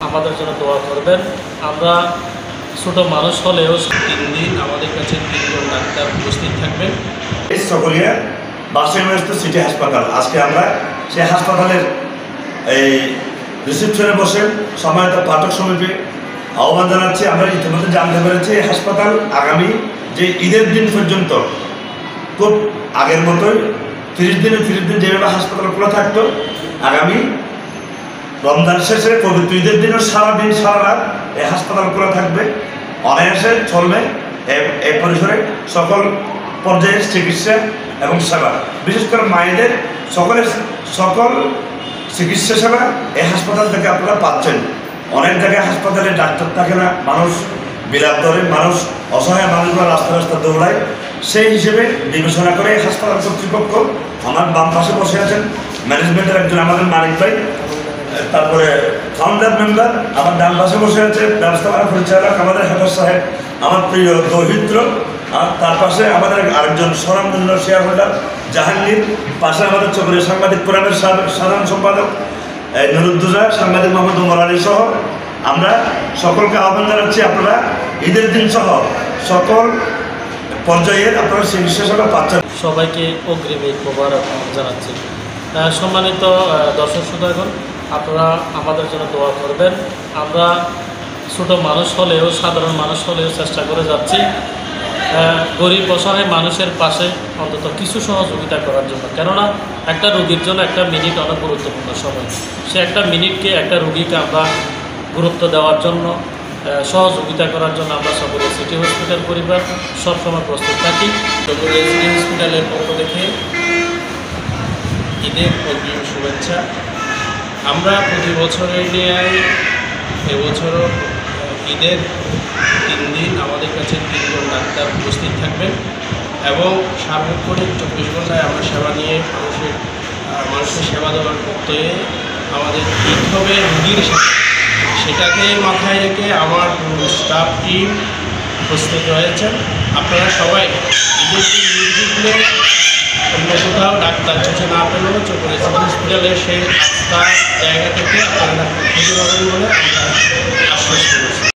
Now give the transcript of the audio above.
আমাদের জন্য দোয়া করবেন। আমরা ছোট মানুষ হলেও 3 দিন আমাদের কাছে 3 জন ডাক্তার উপস্থিত থাকবেন। সকলিয়া বার্ষিক সিটি হাসপাতাল, আজকে আমরা সেই হাসপাতালের এই রিসেপশনে বসে সম্মানিত পাঠক সমিতি আহ্বান জানাচ্ছি। আমরা ইতিমধ্যে জানতে পেরেছি এই হাসপাতাল আগামী যে ঈদের দিন পর্যন্ত খুব আগের মতোই 30 দিন যেভাবে হাসপাতাল খোলা থাকতো, আগামী রমজান শেষে পবিত্র ঈদের দিনও সারাদিন সারা রাত এই হাসপাতাল খোলা থাকবে, অনায়াসে চলবে। এই পরিসরে সকল পর্যায়ের চিকিৎসা এবং সেবা, বিশেষ করে মায়েদের সকল চিকিৎসা সেবা এই হাসপাতাল থেকে আপনারা পাচ্ছেন। অনেক জায়গায় হাসপাতালে ডাক্তার থাকে না, মানুষ বিলাপ ধরে, মানুষ অসহায় মানুষগুলো রাস্তা রাস্তা দৌড়ায়। সেই হিসেবে বিবেচনা করে হাসপাতাল কর্তৃপক্ষ, আমার বাম পাশে বসে আছেন ম্যানেজমেন্টের একজন আমাদের মালিক ভাই, তারপরে ফাউন্ডার মেম্বার আমার ডান পাশে বসে আছে ব্যবস্থাপনা পরিচালক আমাদের হেফাজ সাহেব, আমার প্রিয় দৌহিত্র, আর তার পাশে আমাদের আরেকজন স্বনামধন্য শেয়ার হোল্ডার জাহাঙ্গীর, পাশে আমাদের চক্রের সাংবাদিক ফোরামের সাধারণ সম্পাদক নুরুদ্দোজা, সাংবাদিক মোহাম্মদ উমর আলী সহ আমরা সকলকে আহ্বান জানাচ্ছি, আপনারা ঈদের দিন সহ সকল পর্যায়ের আপনারা চিকিৎসা সেবা পাচ্ছেন। সবাইকে অগ্রিম ঈদ মোবারক জানাচ্ছি। সম্মানিত দর্শক শ্রোতাগণ, আপনারা আমাদের জন্য দোয়া করবেন। আমরা ছোট মানুষ হলেও, সাধারণ মানুষ হলেও চেষ্টা করে যাচ্ছি গরিব অসহায় মানুষের পাশে অন্তত কিছু সহযোগিতা করার জন্য। কেননা একটা রোগীর জন্য একটা মিনিট অনেক গুরুত্বপূর্ণ সময়। সে একটা মিনিটকে, একটা রোগীকে আমরা গুরুত্ব দেওয়ার জন্য, সহযোগিতা করার জন্য আমরা সকলে সিটি হসপিটাল পরিবার সবসময় প্রস্তুত থাকি। সকলে সিটি হসপিটালের পক্ষ থেকে ঈদের অগ্রিম শুভেচ্ছা। আমরা প্রতি বছরের ন্যায় এবছরও ঈদের 3 দিন আমাদের কাছে 3 জন ডাক্তার উপস্থিত থাকবেন এবং সার্বক্ষণিক 24 ঘন্টায় আমরা সেবা নিয়ে মানুষের সেবা দেওয়ার প্রত্যয়ে আমাদের ঈদ হবে রোগীর সাথে। সেটাকে মাথায় রেখে আমার স্টাফ টিম প্রস্তুত রয়েছেন। আপনারা সবাই ঈদের দিন নির্বিঘ্নে অন্য কোথাও ডাক্তার চোখে না পেলেও চোখে হসপিটালের সেই রাস্তার জায়গা থেকে আপনারা ডাক্তার খুঁজে পাবেন বলে আমরা আশ্বস্ত করছি।